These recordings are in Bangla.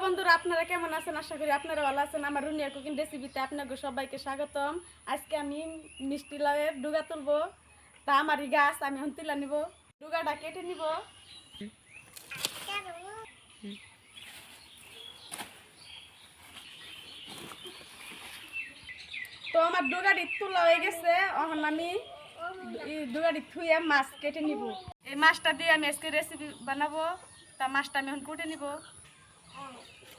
বন্ধুরা, আপনারা কেমন আছেন? আশা করি আপনারা ভালো আছেন। আমার রুনিয়া কুকিং রেসিপিতে আপনাদের সবাইকে স্বাগতম। আজকে আমি মিষ্টি লাউয়ের ডুগা তুলবো। তা আমারই গাছ, আমি এখন তুলে নিব। ডুগাটা কেটে নিব। তো আমার ডুগাটি তোলা হয়ে গেছে। এখন আমি ডুগাটি থুয়ে মাছ কেটে নিব। এই মাছটা দিয়ে আমি আজকে রেসিপি বানাবো। তা মাছটা আমি এখন কুটে নিব।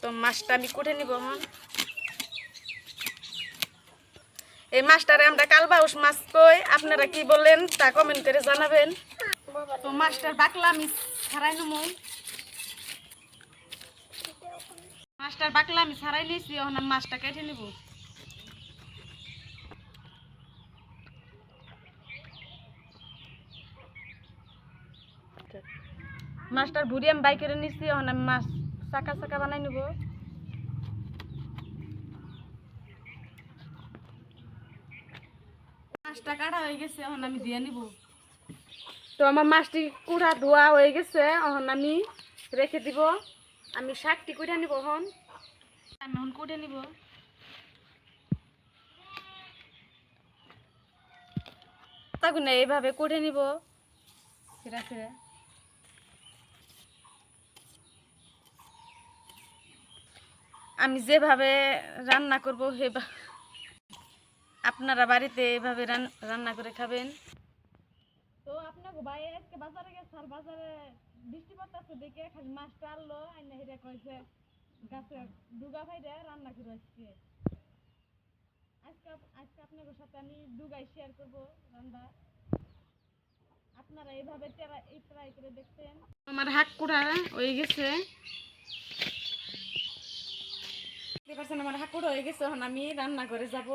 তো মাছটা আমি কুটে নিব এখন। এই মাছটারে আমরা কালবাউস মাছ কই, আপনারা কি বলেন তা কমেন্ট করে জানাবেন। তো মাছটার বাকলা আমি ছাড়াই নেবো। মাছটার বাকলা আমি ছাড়াই নিয়েছি, এখন আমি মাছটা কেটে নিব। মাছটার ভুড়ি আমি বাই করে নিচ্ছি, এখন আমি মাছ চাকা চাকা বানাই নেব। মাছটা কাটা হয়ে গেছে, এখন আমি দিয়ে নিব। তো আমার মাছটি কুড়া ধোয়া হয়ে গেছে, এখন আমি রেখে দিব। আমি শাকটি কুড়ে নিব। এখন আমি এখন কুটে নিব। তাগুনে এইভাবে কুটে নিব। ঠিক আছে, আমি যেভাবে রান্না করব আপনারা বাড়িতে এইভাবে রান্না করে খাবেন। তো আপনাকে ভাই আজকে বাজারে গেছে, আর বাজারে বৃষ্টি পড়তেছে দেখে খালি মাছটা আনলো, আইনা হিরা কয়েছে গাছে ডুগা ভাইরা রান্না করে আজকে। আজকে আজকে আপনাদের সাথে আমি ডুগাই শেয়ার করব রান্না। আপনারা এইভাবে ট্রাই করে দেখতেন। আমার হাত কুড়া হয়ে গেছে, দেখতে পাচ্ছেন আমার হাত কুড়া হয়ে গেছে। এখন আমি রান্না করে যাব।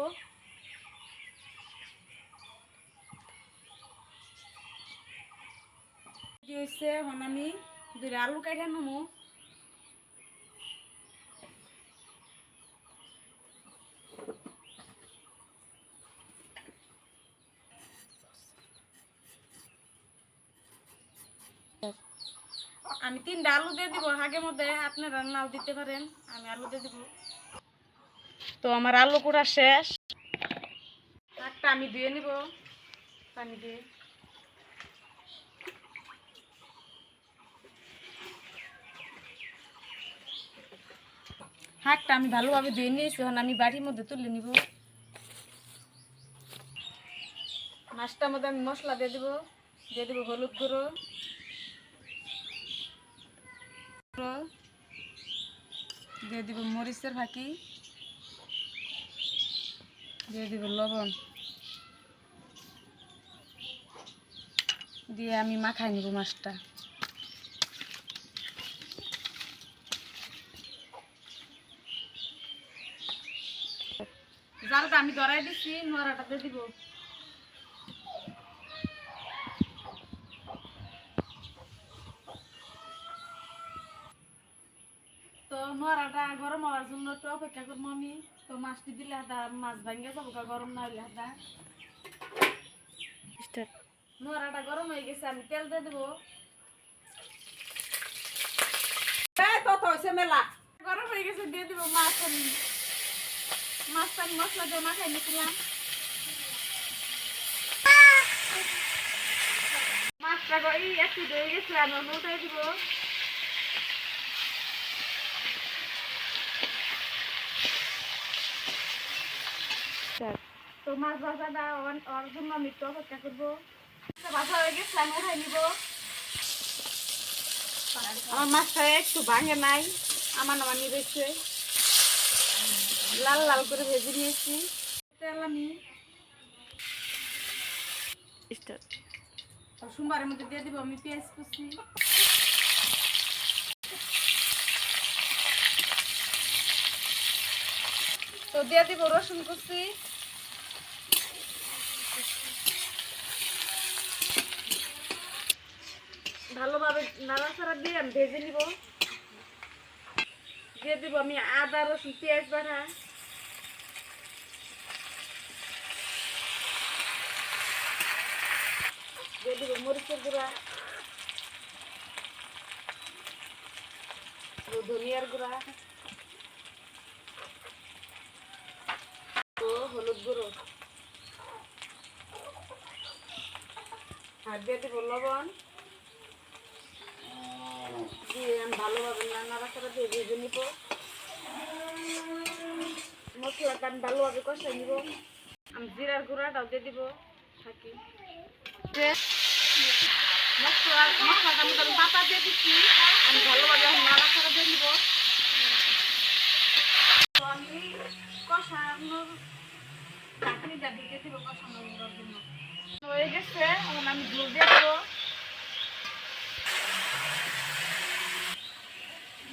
কি হয়েছে, এখন আমি দুটো আলু কাটা নেবো। আমি 3টা আলু দিয়ে দিব হাগের মধ্যে, আপনারা নাও দিতে পারেন। আমি আলু দিয়ে দিব। তো আমার আলু কুড়া শেষ। শাকটা আমি ধুয়ে নিব পানি দিয়ে। শাকটা আমি ভালোভাবে ধুয়ে নিয়েছি, এখন আমি বাড়ির মধ্যে তুলে নিব। মাছটার মধ্যে আমি মশলা দিয়ে দিব হলুদ গুঁড়ো, দিয়ে দিব মরিচের ফাঁকি, দিয়ে দিব লবণ, দিয়ে আমি মাখাই নিব মাছটা। জালটা আমি ধরাই দিচ্ছি, নোড়াটা দিয়ে দিব। তো নোড়াটা গরম হওয়ার জন্য একটু অপেক্ষা করবো আমি। তো মাছটি দিলে হাতা মাছ ভাঙ্গে যাবো, গরম না হইলে হাতা। নোড়াটা গরম হয়ে গেছে, আমি তেল দিয়ে দেবো। মেলা গরম হয়ে গেছে, দিয়ে দিব মাছ। মাছটা আমি মশলা দিয়ে মাখাই নিয়েছিলাম। মাছটা একটু দিয়ে গেছে, আমি উল্টাই দিব। তো মাছ ভাজাটা ওর জন্য আমি একটু অপেক্ষা করবো। ভাজা হয়ে গেছে, আমি উঠাই নিব। আমার মাছটা একটু ভাঙে নাই, আমার নামানি রয়েছে। লাল লাল করে ভেজে নিয়েছি। তেল আমি সোমবারের মধ্যে দিয়ে দিব আমি পেঁয়াজ কুচি। তো দিয়ে দিব রসুন কুচি। ভালোভাবে নাড়াচাড়া দিয়ে আমি ভেজে নিব। দিয়ে দিব আমি আদা রসুন পেঁয়াজ বাটা, দিয়ে দিব মরিচের গুঁড়া, ধনিয়ার গুঁড়া, হলুদ গুঁড়ো, আর দিয়ে দিব লবণ। দিয়ে আমি ভালোভাবে নাড়াচাড়া দিয়ে ভেজে নিব। মশলাটা আমি ভালোভাবে কষাই নিব। আমি জিরার গুঁড়াটাও দিয়ে দিব থাকি। মশলাটা আমি পাতা দিয়ে দিচ্ছি, আমি ভালোভাবে নাড়াচাড়া দিয়ে নিব। তো আমি কষানোর চাটনিটা ঢেকে দিব কষানোর জন্য। হয়ে গেছে, এখন আমি ঝোল দিয়ে দেবো।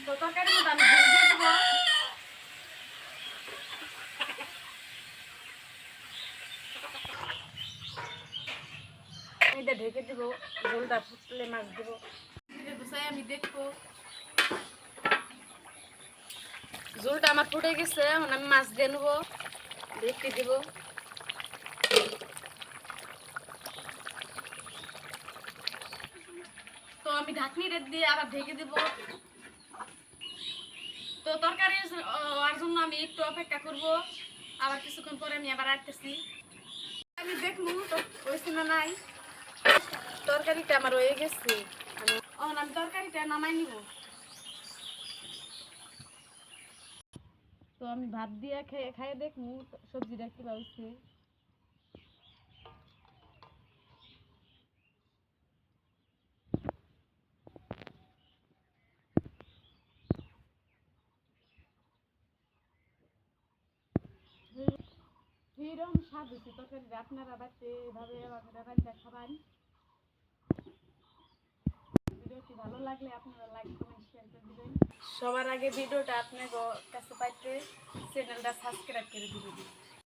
তো তরকারির মধ্যে আমি ঝোল দিয়ে দেবো। এটা ঢেকে দেবো, ঝোলটা ফুটলে মাছ দেবো। আমি দেখবো ঝোলটা আমার ফুটে গেছে, এখন আমি মাছ দিয়ে নেবো, ঢেকে দেবো। তো আমি ঢাকনি দিয়ে আবার ঢেকে দেবো। তো তরকারি হওয়ার জন্য আমি একটু অপেক্ষা করব, আবার কিছুক্ষণ পরে আমি আবার আসতেছি। আমি দেখবো তো হয়েছে না নাই। তরকারিটা আমার হয়ে গেছে, আমি তরকারিটা নামাই নিব। তো আমি ভাত দিয়ে খাইয়ে দেখবো সবজিটা কিভাবে হয়েছে। এরকম স্বাদ হচ্ছে তরকারিটা, আপনারা বাড়িতে এভাবে রান্না খাবেন। ভিডিওটি ভালো লাগলে আপনারা লাইক কমেন্ট শেয়ার করে দিবেন। সবার আগে ভিডিওটা আপনার কাছে পাইতে চ্যানেলটা সাবস্ক্রাইব করে দিবেন।